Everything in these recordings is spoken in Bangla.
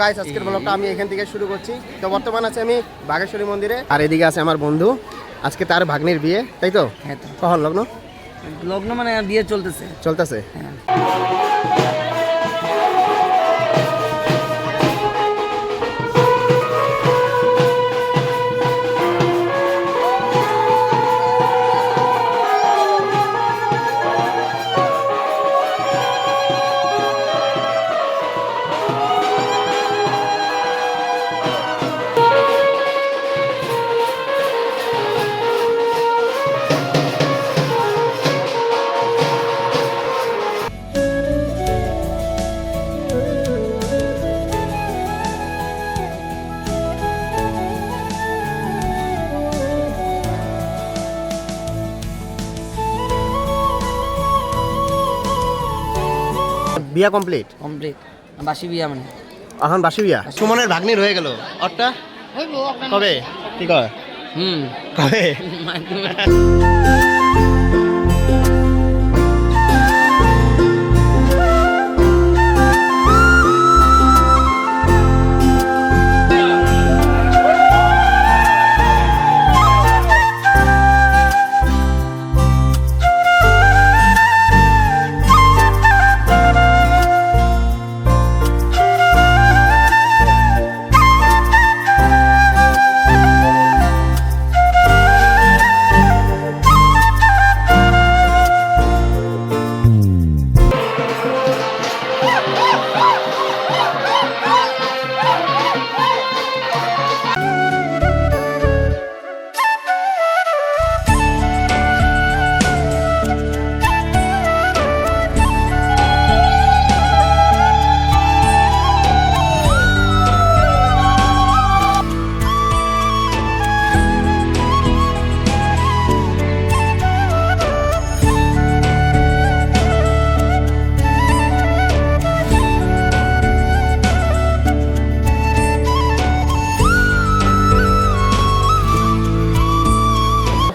গাইস, আজকের ব্লগটা আমি এখান থেকে শুরু করছি। তো বর্তমান আছে আমি বাঘেশ্বরী মন্দিরে, আর এদিকে আছে আমার বন্ধু। আজকে তার ভাগ্নির বিয়ে, তাই তো? হ্যাঁ তো। কখন লগ্ন? লগ্ন মানে বিয়ে চলতেছে। চলতেছে। হ্যাঁ। বিয়া কমপ্লিট? কমপ্লিট। বাসি বিয়া মানে এখন বাসি বিয়া। সুমনের ভাগ্নি রয়ে গেল। অরটা কবে? কি কয়? কবে?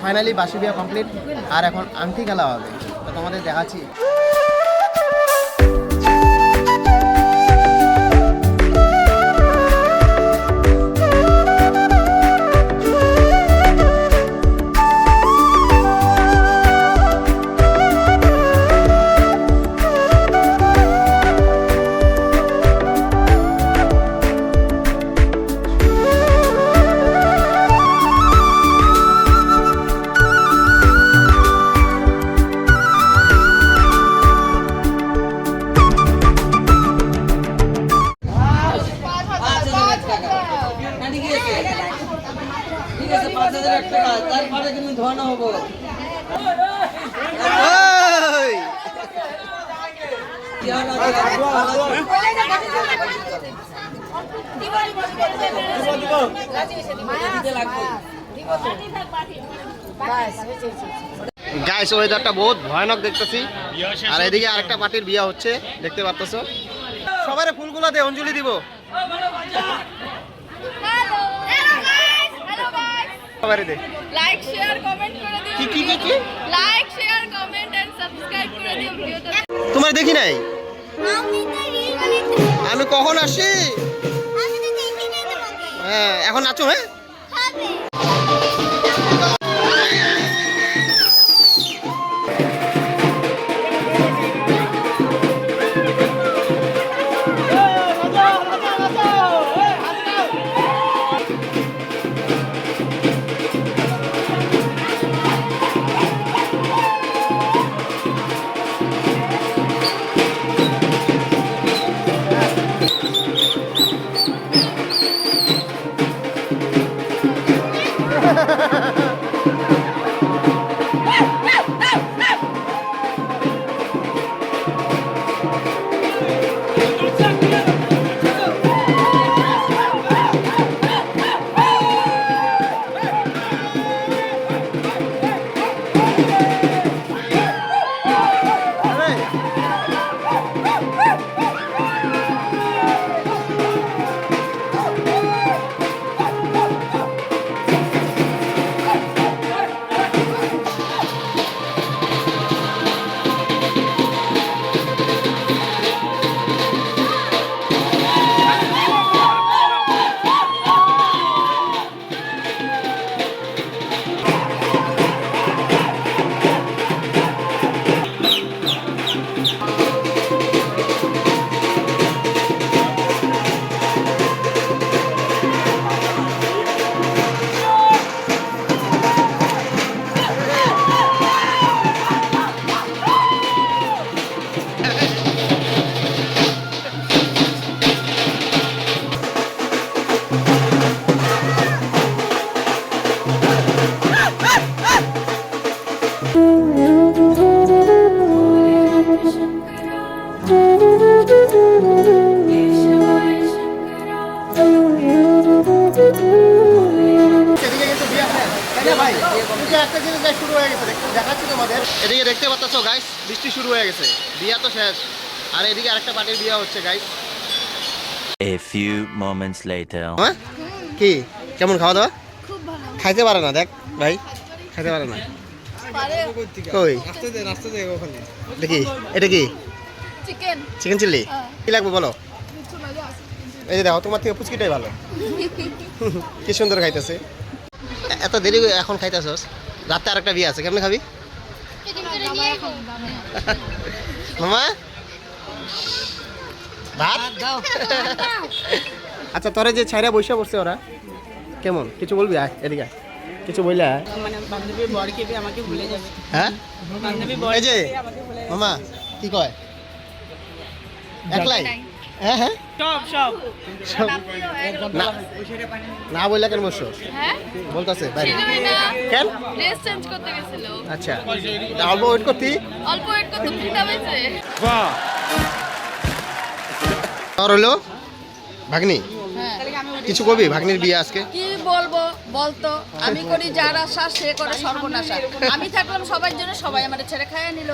ফাইনালি বাসি বিয়া কমপ্লিট, আর এখন আংটি খেলা হবে। তো তোমাদের দেখাচ্ছি। তারপরে কিন্তু ধোয়ানো হবো। গাইস, ওয়েদারটা বহুত ভয়ানক দেখতেছি। আর এদিকে আরেকটা পার্টির বিয়া হচ্ছে, দেখতে পারতেছো। সবারে ফুলগুলা দে, অঞ্জলি দিব। সবারে দে। লাইক শেয়ার কমেন্ট করে দিও। কি like share comment and subscribe করে দিও ভিডিওটা। তোমার দেখি নাই? আমি তো রিল বানাইতেছি। আমি কখন আসি? আমি তো দেখি নাই তোমাকে। হ্যাঁ, এখন নাচো। হ্যাঁ, হবে। এদিকে কিন্তু বিয়ে হয় তাই না ভাই? কিন্তু একটা জিনিস গাইস শুরু হয়ে গেছে, দেখাচ্ছি তোমাদের। এদিকে দেখতে পাচ্ছ গাইস, বৃষ্টি শুরু হয়ে গেছে, বিয়া তো শেষ, আর এদিকে আরেকটা পার্টির বিয়ে হচ্ছে guys. A few moments later. হ্যাঁ কি কেমন খাওয়া দাওয়া? খুব ভালো খাইতে পারে না দেখ ভাই, খাইতে পারে না। পারে কই দেখি, এটা কি চিকেন চিকেন চিল্লি? হ্যাঁ। কি লাগবে বলো? কিছু লাগে আছে এই যে দেখো, তোমার থেকে পুচকিটাই ভালো। কি সুন্দর খাইতেছে। এত দেরি করে এখন খাইতেছস? রাতে আরেকটা বিয়ে আছে, কেমনে খাবি মামা? ভাত আচ্ছা, তোরে যে ছাইরা বৈশা বসছে ওরা কেমন, কিছু বলবি? আয় এদিকে আয়। কিছু বললে মানে বান্ধবীর বর কেবে আমাকে ভুলে যাবে। হ্যাঁ বান্ধবী এই যে মামা কি কয় একলাই? হ্যাঁ হ্যাঁ সব সব সব না না বললে কেন বসছো? হ্যাঁ বলতেছে বাইরে ছিলই না কেন? ড্রেস চেঞ্জ করতে গেছিল আচ্ছা অল্প ওয়েট করতি। অল্প ওয়েট করতে ফিটা হয়েছে তোর হলো ভাগ্নি, হ্যাঁ কিছু কবি ভাগ্নির বিয়ে আজকে? কি বলবো বলতো, আমি করি যার আশা সে করে সর্বনাশা। আমি থাকলাম সবার জন্য, সবাই আমার ছেড়ে খাইয়ে নিল।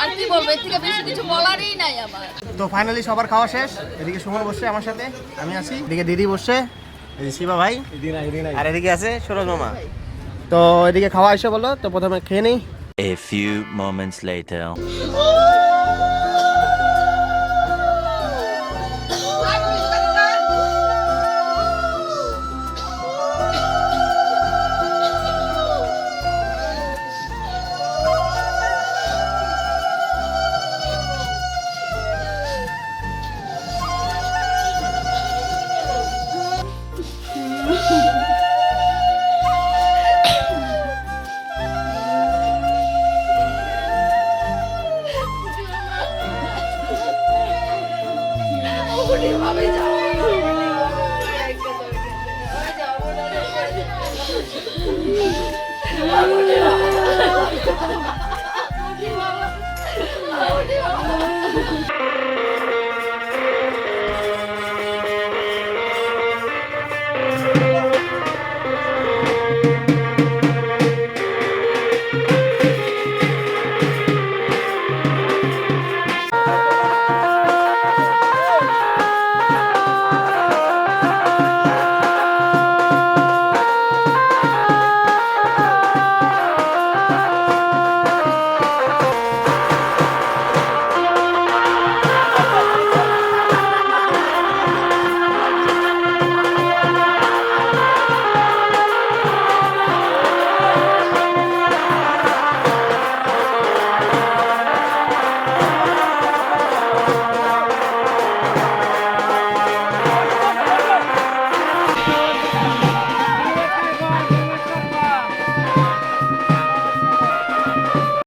আর কি বলবো, এর থেকে বেশি কিছু বলারই নাই আমার। তো ফাইনালি সবার খাওয়া শেষ। এদিকে সুমন বসছে আমার সাথে, আমি আছি, এদিকে দিদি বসছে, এদিকে শিবা ভাই, আর এদিকে আছে সুরজ মামা। তো এদিকে খাওয়া এসে বলো, তো প্রথমে খেয়ে নেই। A few moments later. ভাবে যাও যাও